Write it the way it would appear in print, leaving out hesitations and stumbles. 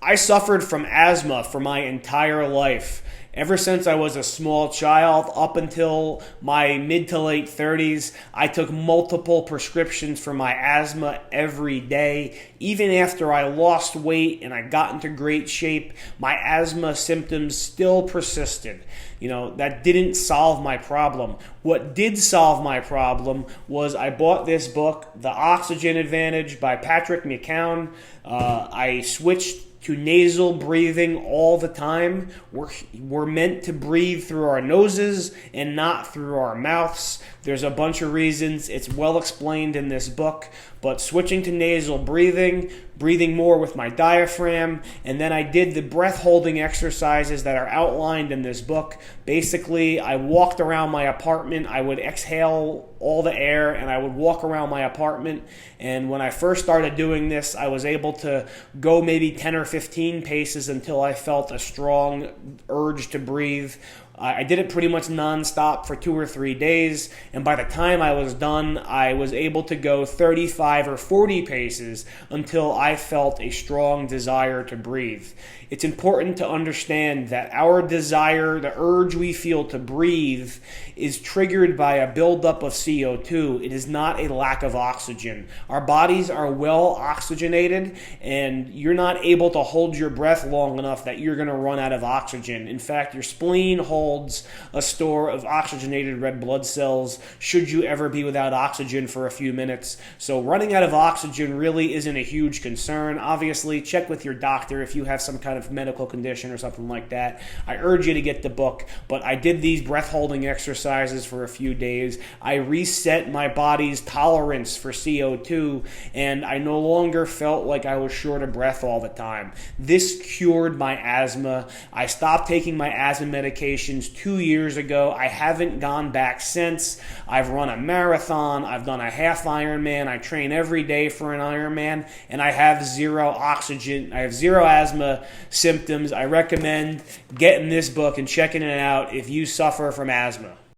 I suffered from asthma for my entire life. Ever since I was a small child up until my mid to late 30s, I took multiple prescriptions for my asthma every day. Even after I lost weight and I got into great shape, my asthma symptoms still persisted. That didn't solve my problem. What did solve my problem was I bought this book, The Oxygen Advantage by Patrick McKeown. I switched to nasal breathing all the time. We're meant to breathe through our noses and not through our mouths. There's a bunch of reasons. It's well explained in this book. But switching to nasal breathing more with my diaphragm, and then I did the breath holding exercises that are outlined in this book. Basically, I walked around my apartment. I would exhale all the air and I would walk around my apartment. And when I first started doing this, I was able to go maybe 10 or 15 paces until I felt a strong urge to breathe. I did it pretty much nonstop for 2 or 3 days, and by the time I was done, I was able to go 35 or 40 paces until I felt a strong desire to breathe. It's important to understand that our desire, the urge we feel to breathe, is triggered by a buildup of CO2. It is not a lack of oxygen. Our bodies are well oxygenated, and you're not able to hold your breath long enough that you're going to run out of oxygen. In fact, your spleen holds a store of oxygenated red blood cells should you ever be without oxygen for a few minutes. So running out of oxygen really isn't a huge concern. Obviously, check with your doctor if you have some kind of medical condition or something like that. I urge you to get the book, but I did these breath holding exercises for a few days. I reset my body's tolerance for CO2, and I no longer felt like I was short of breath all the time. This cured my asthma. I stopped taking my asthma medications 2 years ago. I haven't gone back since. I've run a marathon. I've done a half Ironman. I train every day for an Ironman, and I have zero asthma symptoms. I recommend getting this book and checking it out if you suffer from asthma.